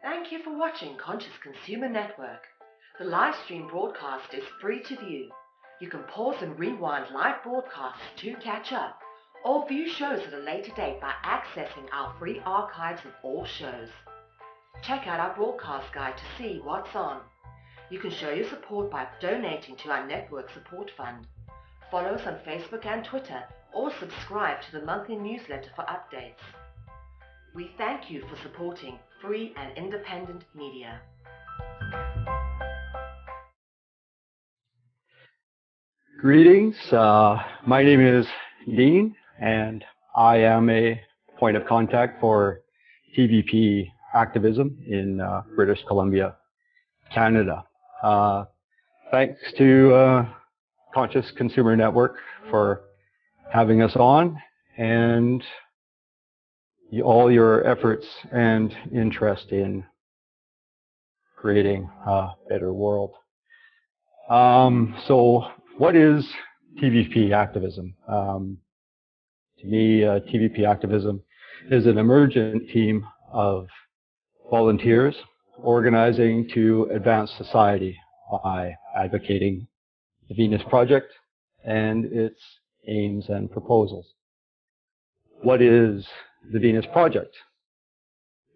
Thank you for watching Conscious Consumer Network. The live stream broadcast is free to view. You can pause and rewind live broadcasts to catch up, or view shows at a later date by accessing our free archives of all shows. Check out our broadcast guide to see what's on. You can show your support by donating to our network support fund. Follow us on Facebook and Twitter, or subscribe to the monthly newsletter for updates. We thank you for supporting free and independent media. Greetings. My name is Dean, and I am a point of contact for TVP activism in British Columbia, Canada. Thanks to Conscious Consumer Network for having us on, and all your efforts and interest in creating a better world. So what is TVP activism? To me, TVP activism is an emergent team of volunteers organizing to advance society by advocating the Venus Project and its aims and proposals. What is the Venus Project?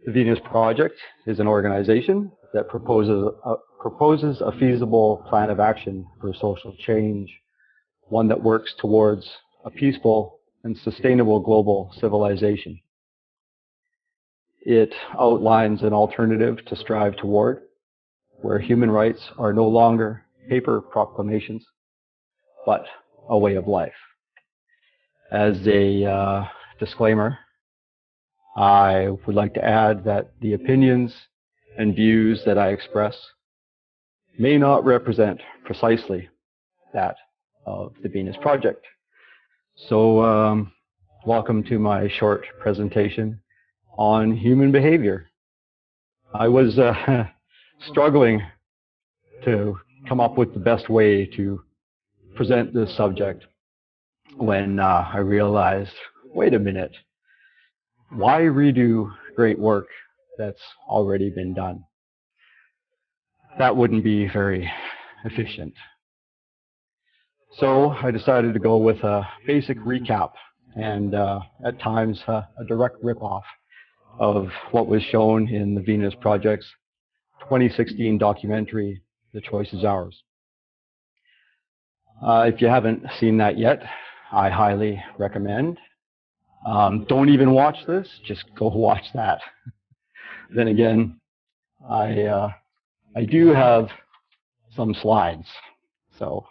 The Venus Project is an organization that proposes a feasible plan of action for social change, one that works towards a peaceful and sustainable global civilization. It outlines an alternative to strive toward, where human rights are no longer paper proclamations, but a way of life. As a disclaimer, I would like to add that the opinions and views that I express may not represent precisely that of the Venus Project. So welcome to my short presentation on human behavior. I was struggling to come up with the best way to present this subject when I realized, wait a minute, why redo great work that's already been done? That wouldn't be very efficient. So I decided to go with a basic recap and at times a direct ripoff of what was shown in the Venus Project's 2016 documentary, The Choice is Ours. If you haven't seen that yet, I highly recommend. Don't even watch this, just go watch that. Then again, I do some slides, so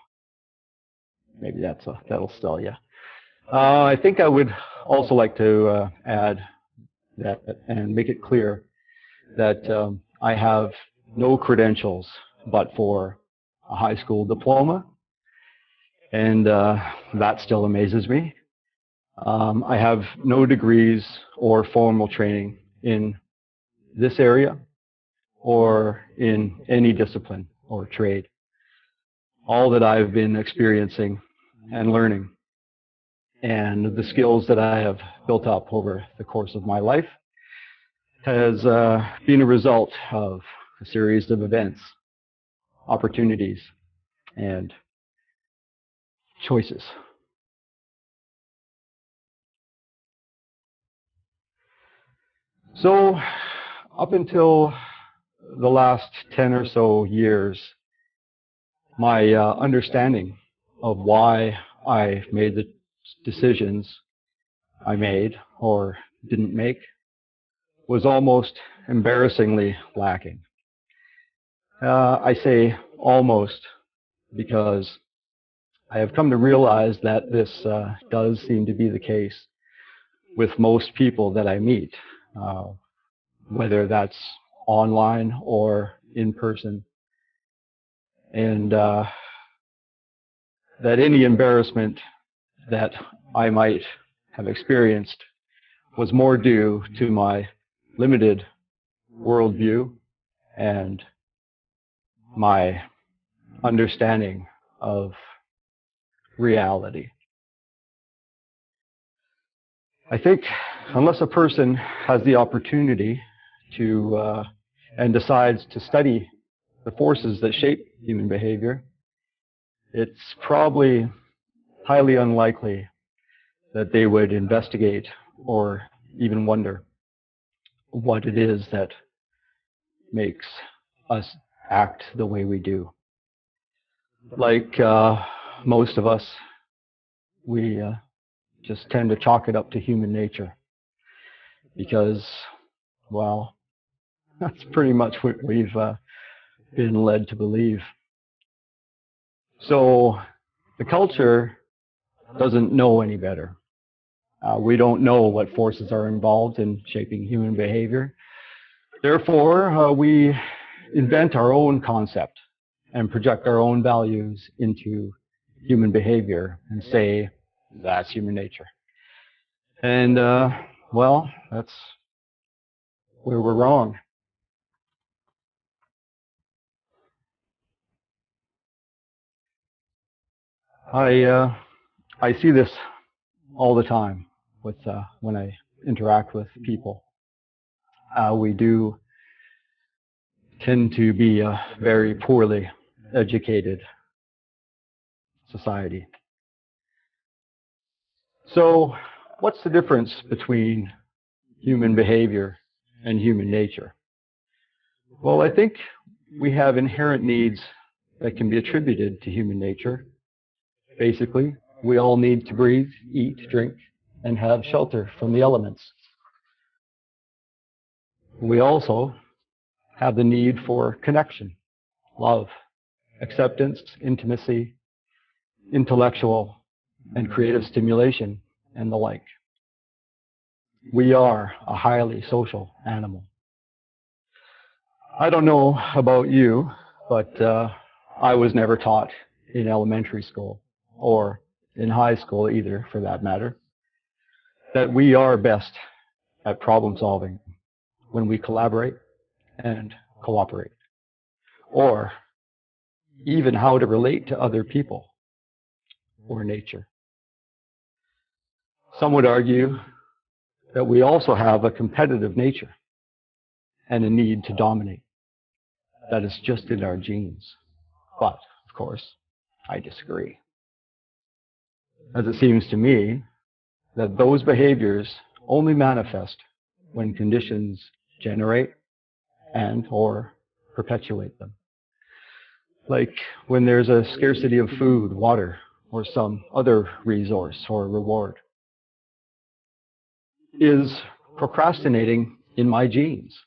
maybe that'll sell you. I think I would also like to add that and make it clear that I have no credentials but for a high school diploma, and that still amazes me. I have no degrees or formal training in this area or in any discipline or trade. All that I've been experiencing and learning and the skills that I have built up over the course of my life has been a result of a series of events, opportunities, and choices. So up until the last 10 or so years, my understanding of why I made the decisions I made or didn't make was almost embarrassingly lacking. I say almost because I have come to realize that this does seem to be the case with most people that I meet, whether that's online or in person, and that any embarrassment that I might have experienced was more due to my limited worldview and my understanding of reality. I think unless a person has the opportunity to and decides to study the forces that shape human behavior, it's probably highly unlikely that they would investigate or even wonder what it is that makes us act the way we do. Like most of us, we just tend to chalk it up to human nature because, well, that's pretty much what we've been led to believe. So the culture doesn't know any better. We don't know what forces are involved in shaping human behavior. Therefore, we invent our own concept and project our own values into human behavior and say, that's human nature. And, well, that's where we're wrong. I see this all the time with when I interact with people. We do tend to be a very poorly educated society. So, what's the difference between human behavior and human nature? Well, I think we have inherent needs that can be attributed to human nature. Basically, we all need to breathe, eat, drink, and have shelter from the elements. We also have the need for connection, love, acceptance, intimacy, intellectual and creative stimulation, and the like. We are a highly social animal. I don't know about you, but I was never taught in elementary school or in high school either, for that matter, that we are best at problem solving when we collaborate and cooperate, or even how to relate to other people or nature. Some would argue that we also have a competitive nature and a need to dominate. That is just in our genes. But, of course, I disagree. As it seems to me that those behaviors only manifest when conditions generate and or perpetuate them. Like when there's a scarcity of food, water, or some other resource or reward. Is procrastinating in my genes?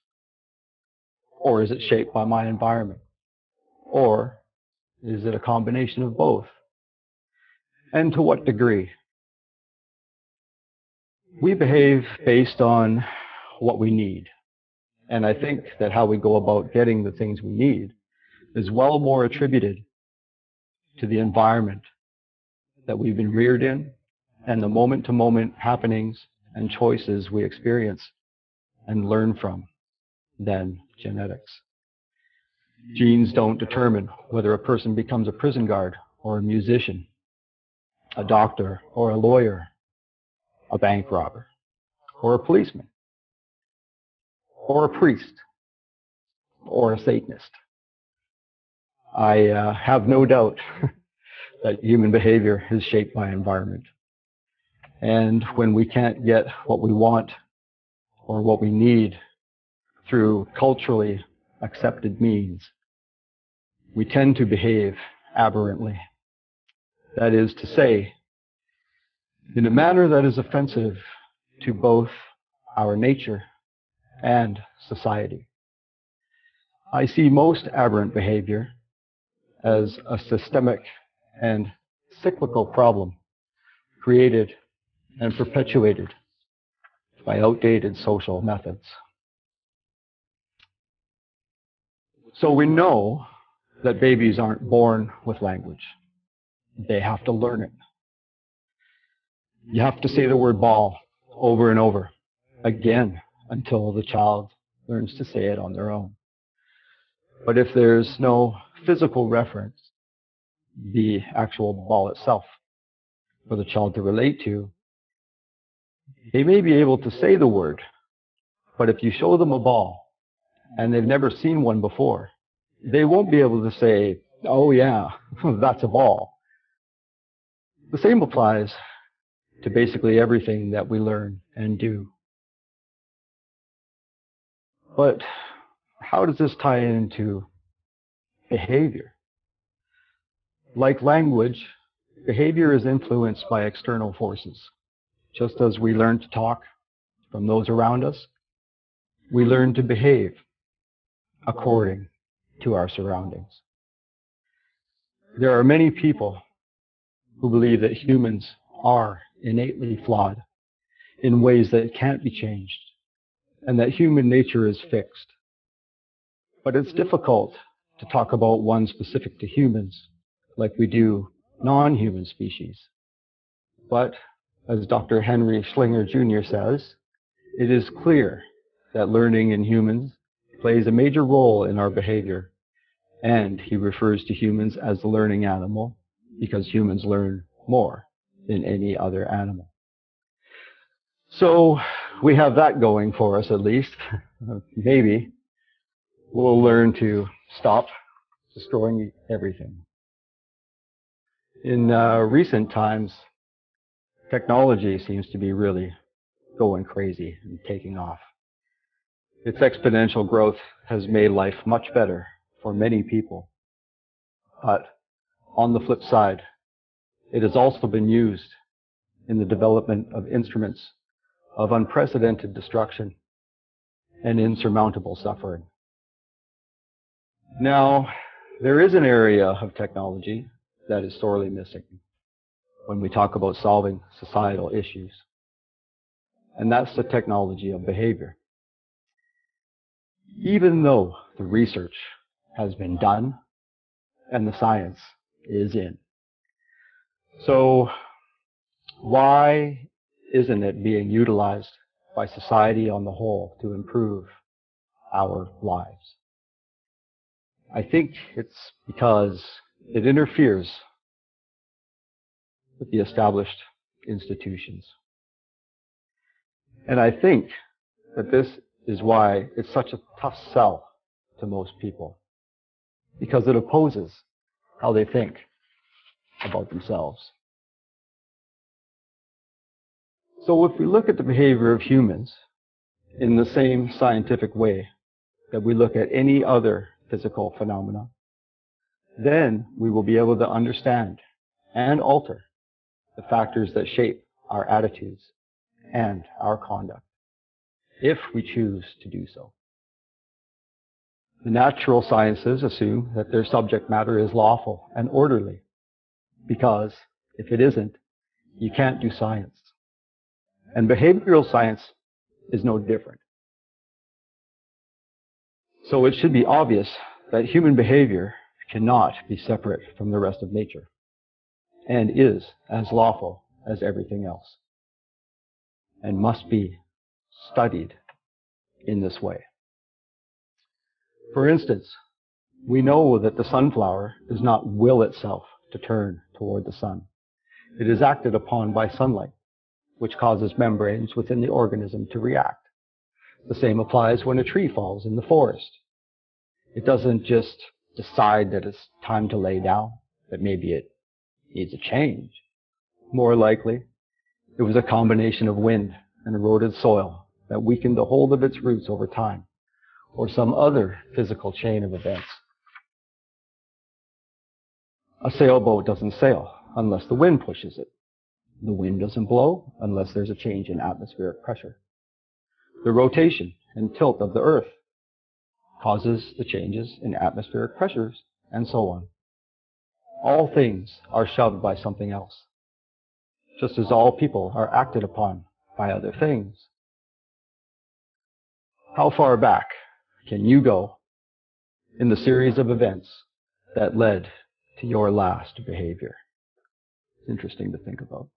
Or is it shaped by my environment? Or is it a combination of both? And to what degree? We behave based on what we need. And I think that how we go about getting the things we need is well more attributed to the environment that we've been reared in and the moment-to-moment happenings and choices we experience and learn from than genetics. Genes don't determine whether a person becomes a prison guard or a musician, a doctor or a lawyer, a bank robber or a policeman, or a priest or a Satanist. I have no doubt that human behavior is shaped by environment. And when we can't get what we want or what we need through culturally accepted means, we tend to behave aberrantly. That is to say, in a manner that is offensive to both our nature and society. I see most aberrant behavior as a systemic and cyclical problem created and perpetuated by outdated social methods. So we know that babies aren't born with language. They have to learn it. You have to say the word ball over and over again until the child learns to say it on their own. But if there's no physical reference, the actual ball itself, for the child to relate to, they may be able to say the word, but if you show them a ball and they've never seen one before, they won't be able to say, oh yeah, that's a ball. The same applies to basically everything that we learn and do. But how does this tie into behavior? Like language, behavior is influenced by external forces. Just as we learn to talk from those around us, we learn to behave according to our surroundings. There are many people who believe that humans are innately flawed in ways that can't be changed, and that human nature is fixed. But it's difficult to talk about one specific to humans like we do non-human species. But as Dr. Henry Schlinger Jr. says, it is clear that learning in humans plays a major role in our behavior, and he refers to humans as the learning animal because humans learn more than any other animal. So we have that going for us at least. Maybe we'll learn to stop destroying everything. In recent times, technology seems to be really going crazy and taking off. Its exponential growth has made life much better for many people. But on the flip side, it has also been used in the development of instruments of unprecedented destruction and insurmountable suffering. Now, there is an area of technology that is sorely missing when we talk about solving societal issues, and that's the technology of behavior. Even though the research has been done and the science is in. So why isn't it being utilized by society on the whole to improve our lives? I think it's because it interferes with the established institutions. And I think that this is why it's such a tough sell to most people, because it opposes how they think about themselves. So if we look at the behavior of humans in the same scientific way that we look at any other physical phenomena, then we will be able to understand and alter the factors that shape our attitudes and our conduct, if we choose to do so. The natural sciences assume that their subject matter is lawful and orderly, because if it isn't, you can't do science. And behavioral science is no different. So it should be obvious that human behavior cannot be separate from the rest of nature, and is as lawful as everything else, and must be studied in this way. For instance, we know that the sunflower does not will itself to turn toward the sun. It is acted upon by sunlight, which causes membranes within the organism to react. The same applies when a tree falls in the forest. It doesn't just decide that it's time to lay down, that maybe it needs a change. More likely, it was a combination of wind and eroded soil that weakened the hold of its roots over time, or some other physical chain of events. A sailboat doesn't sail unless the wind pushes it. The wind doesn't blow unless there's a change in atmospheric pressure. The rotation and tilt of the Earth causes the changes in atmospheric pressures, and so on. All things are shoved by something else, just as all people are acted upon by other things. How far back can you go in the series of events that led to your last behavior? It's interesting to think about.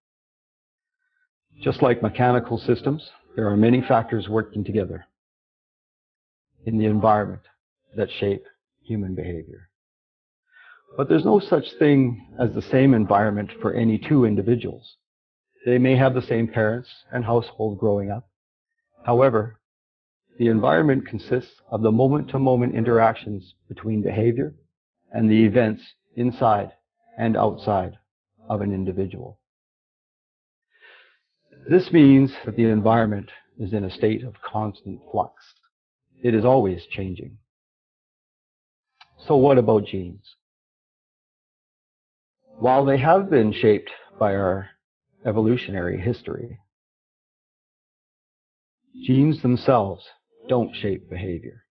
Just like mechanical systems, there are many factors working together in the environment that shape human behavior. But there's no such thing as the same environment for any two individuals. They may have the same parents and household growing up. However, the environment consists of the moment-to-moment interactions between behavior and the events inside and outside of an individual. This means that the environment is in a state of constant flux. It is always changing. So what about genes? While they have been shaped by our evolutionary history, genes themselves don't shape behavior.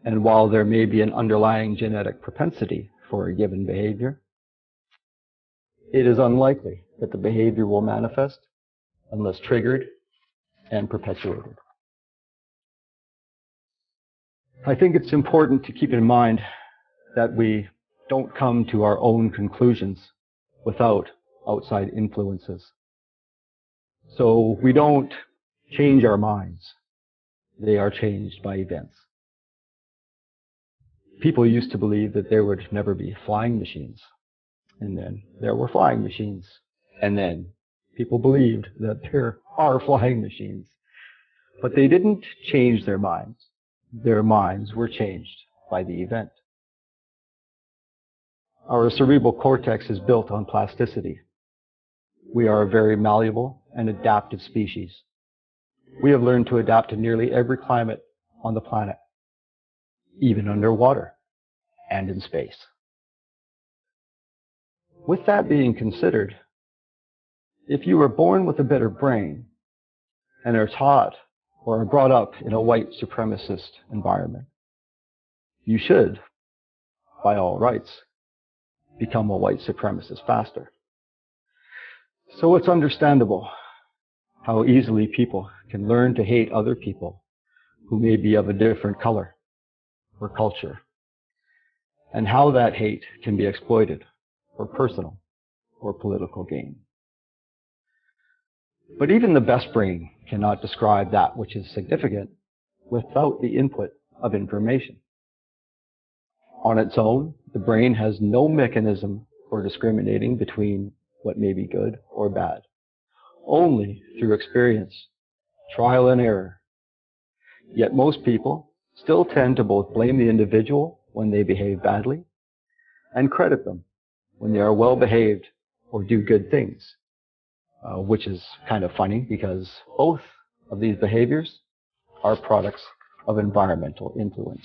And while there may be an underlying genetic propensity for a given behavior, it is unlikely that the behavior will manifest unless triggered and perpetuated. I think it's important to keep in mind that we don't come to our own conclusions without outside influences. So we don't change our minds. They are changed by events. People used to believe that there would never be flying machines. And then there were flying machines. And then people believed that there are flying machines. But they didn't change their minds. Their minds were changed by the event. Our cerebral cortex is built on plasticity. We are a very malleable and adaptive species. We have learned to adapt to nearly every climate on the planet, even underwater and in space. With that being considered, if you were born with a better brain and are taught or are brought up in a white supremacist environment, you should, by all rights, become a white supremacist faster. So it's understandable how easily people can learn to hate other people who may be of a different color or culture, and how that hate can be exploited for personal or political gain. But even the best brain cannot describe that which is significant without the input of information. On its own, the brain has no mechanism for discriminating between what may be good or bad, only through experience, trial and error. Yet most people still tend to both blame the individual when they behave badly and credit them when they are well behaved or do good things, which is kind of funny because both of these behaviors are products of environmental influence.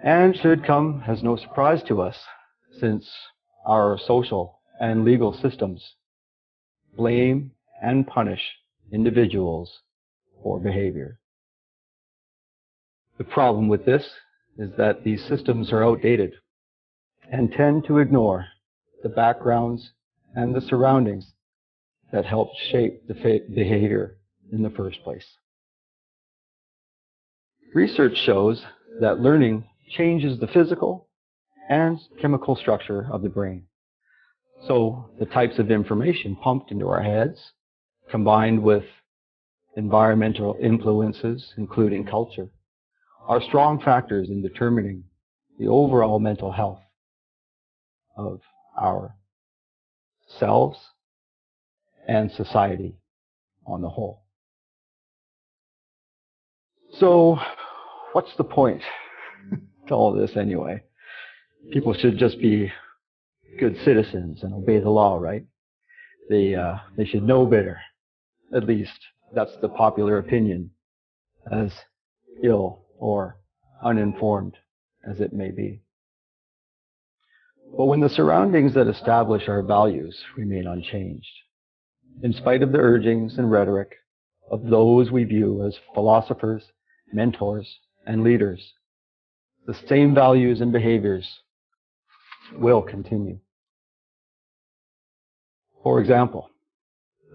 And should come as no surprise to us, since our social and legal systems blame and punish individuals for behavior. The problem with this is that these systems are outdated and tend to ignore the backgrounds and the surroundings that helped shape the behavior in the first place. Research shows that learning changes the physical and chemical structure of the brain. So the types of information pumped into our heads, combined with environmental influences, including culture, are strong factors in determining the overall mental health of our selves and society on the whole. So what's the point to all this anyway? People should just be good citizens and obey the law, right? They should know better. At least that's the popular opinion, as ill or uninformed as it may be. But when the surroundings that establish our values remain unchanged, in spite of the urgings and rhetoric of those we view as philosophers, mentors, and leaders, the same values and behaviors will continue. For example,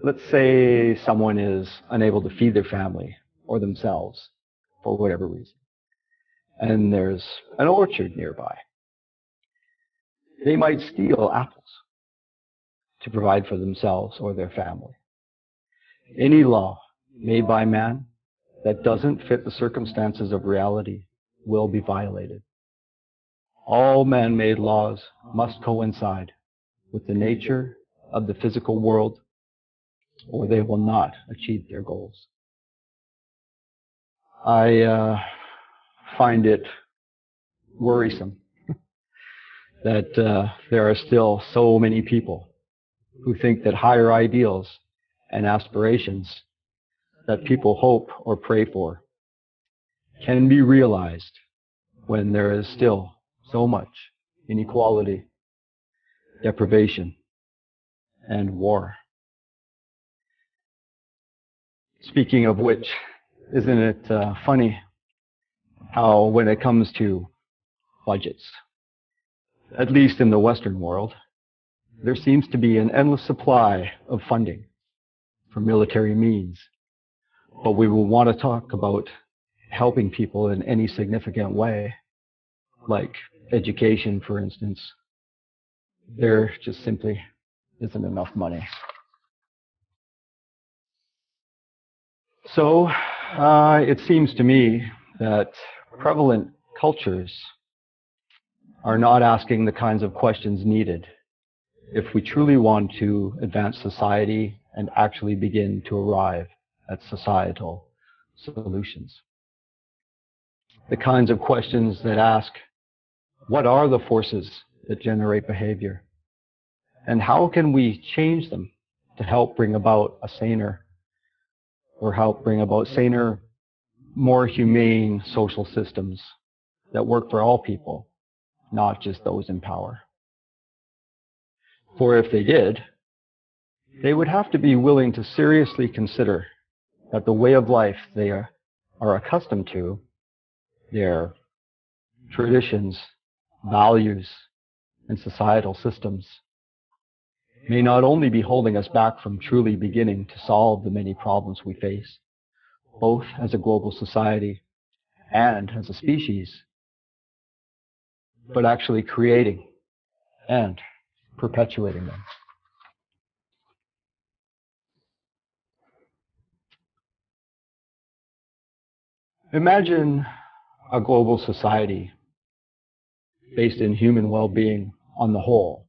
let's say someone is unable to feed their family or themselves for whatever reason, and there's an orchard nearby. They might steal apples to provide for themselves or their family. Any law made by man that doesn't fit the circumstances of reality will be violated. All man-made laws must coincide with the nature of the physical world, or they will not achieve their goals. I find it worrisome that there are still so many people who think that higher ideals and aspirations that people hope or pray for can be realized when there is still so much inequality, deprivation, and war. Speaking of which, isn't it funny how when it comes to budgets, at least in the Western world, there seems to be an endless supply of funding for military means, but we will want to talk about helping people in any significant way, like education, for instance. There just simply isn't enough money. So it seems to me that prevalent cultures are not asking the kinds of questions needed if we truly want to advance society and actually begin to arrive at societal solutions. The kinds of questions that ask, what are the forces that generate behavior? And how can we change them to help bring about a saner, or help bring about saner, more humane social systems that work for all people, not just those in power? For if they did, they would have to be willing to seriously consider that the way of life they are accustomed to, their traditions, values, and societal systems, may not only be holding us back from truly beginning to solve the many problems we face, both as a global society and as a species, but actually creating and perpetuating them. Imagine a global society based in human well-being on the whole.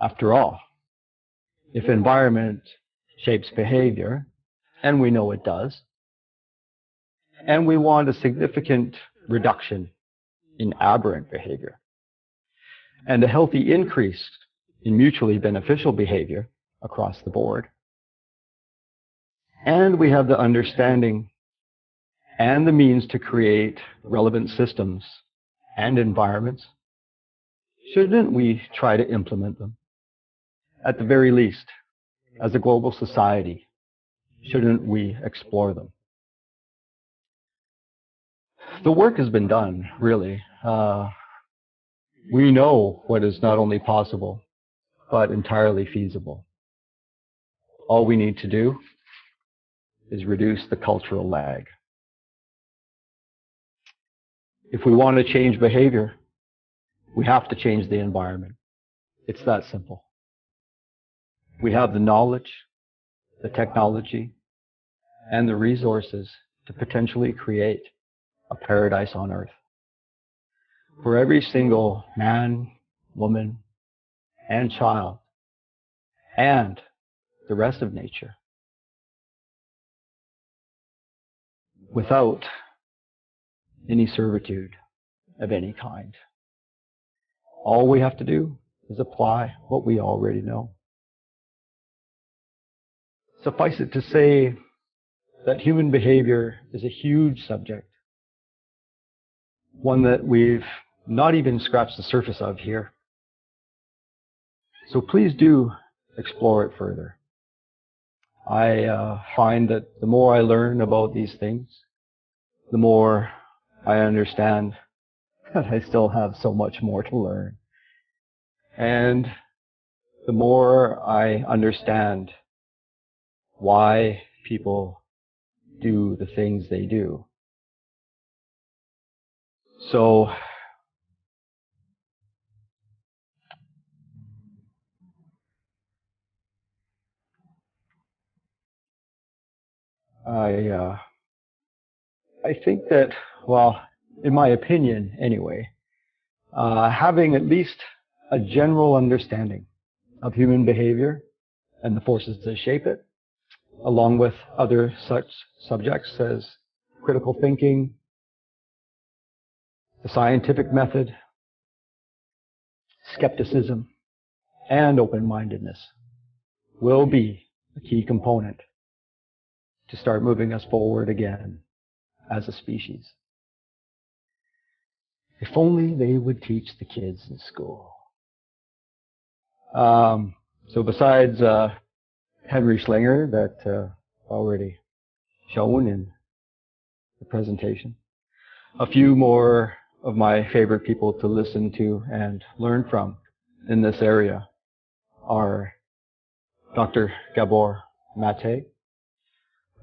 After all, if environment shapes behavior, and we know it does, and we want a significant reduction in aberrant behavior, and a healthy increase in mutually beneficial behavior across the board, and we have the understanding and the means to create relevant systems and environments, shouldn't we try to implement them? At the very least, as a global society, shouldn't we explore them? The work has been done, really. We know what is not only possible, but entirely feasible. All we need to do is reduce the cultural lag. If we want to change behavior, we have to change the environment. It's that simple. We have the knowledge, the technology, and the resources to potentially create a paradise on earth for every single man, woman, and child, and the rest of nature, without any servitude of any kind. All we have to do is apply what we already know. Suffice it to say that human behavior is a huge subject, one that we've not even scratched the surface of here. So please do explore it further. I find that the more I learn about these things, the more I understand that I still have so much more to learn. And the more I understand why people do the things they do. So I think that, well, in my opinion anyway, having at least a general understanding of human behavior and the forces that shape it, along with other such subjects as critical thinking, the scientific method, skepticism, and open-mindedness will be a key component to start moving us forward again as a species. If only they would teach the kids in school. So besides Henry Schlinger that already shown in the presentation, a few more of my favorite people to listen to and learn from in this area are Dr. Gabor Mate,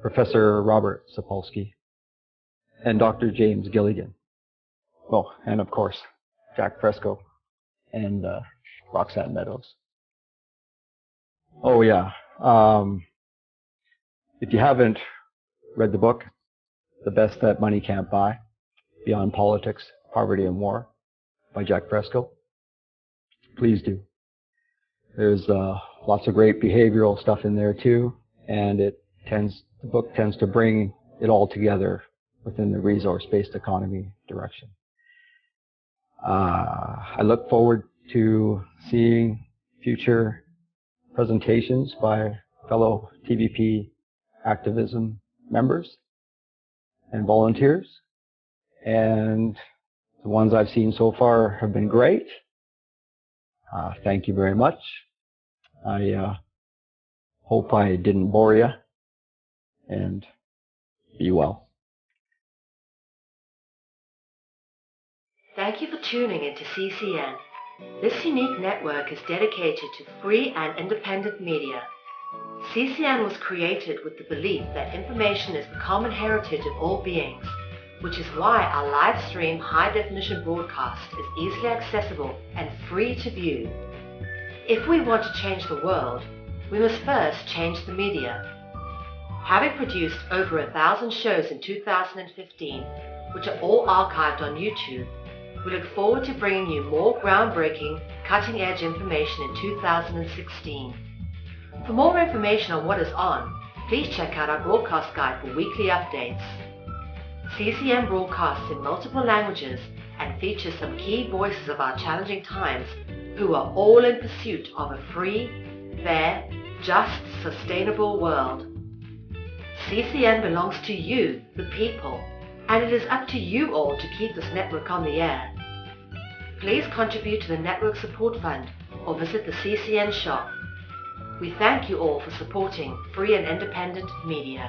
Professor Robert Sapolsky, and Dr. James Gilligan. Oh, and of course, Jack Fresco and Roxanne Meadows. Oh yeah, if you haven't read the book, The Best That Money Can't Buy, Beyond Politics, Poverty and War by Jack Fresco, please do. There's lots of great behavioral stuff in there too, and the book tends to bring it all together within the resource-based economy direction. I look forward to seeing future presentations by fellow TVP activism members and volunteers, and the ones I've seen so far have been great. Thank you very much. I hope I didn't bore you, and be well. Thank you for tuning into CCN. This unique network is dedicated to free and independent media. CCN was created with the belief that information is the common heritage of all beings, which is why our live stream high-definition broadcast is easily accessible and free to view. If we want to change the world, we must first change the media. Having produced over 1,000 shows in 2015, which are all archived on YouTube, we look forward to bringing you more groundbreaking, cutting-edge information in 2016. For more information on what is on, please check out our broadcast guide for weekly updates. CCN broadcasts in multiple languages and features some key voices of our challenging times who are all in pursuit of a free, fair, just, sustainable world. CCN belongs to you, the people, and it is up to you all to keep this network on the air. Please contribute to the Network Support Fund or visit the CCN shop. We thank you all for supporting free and independent media.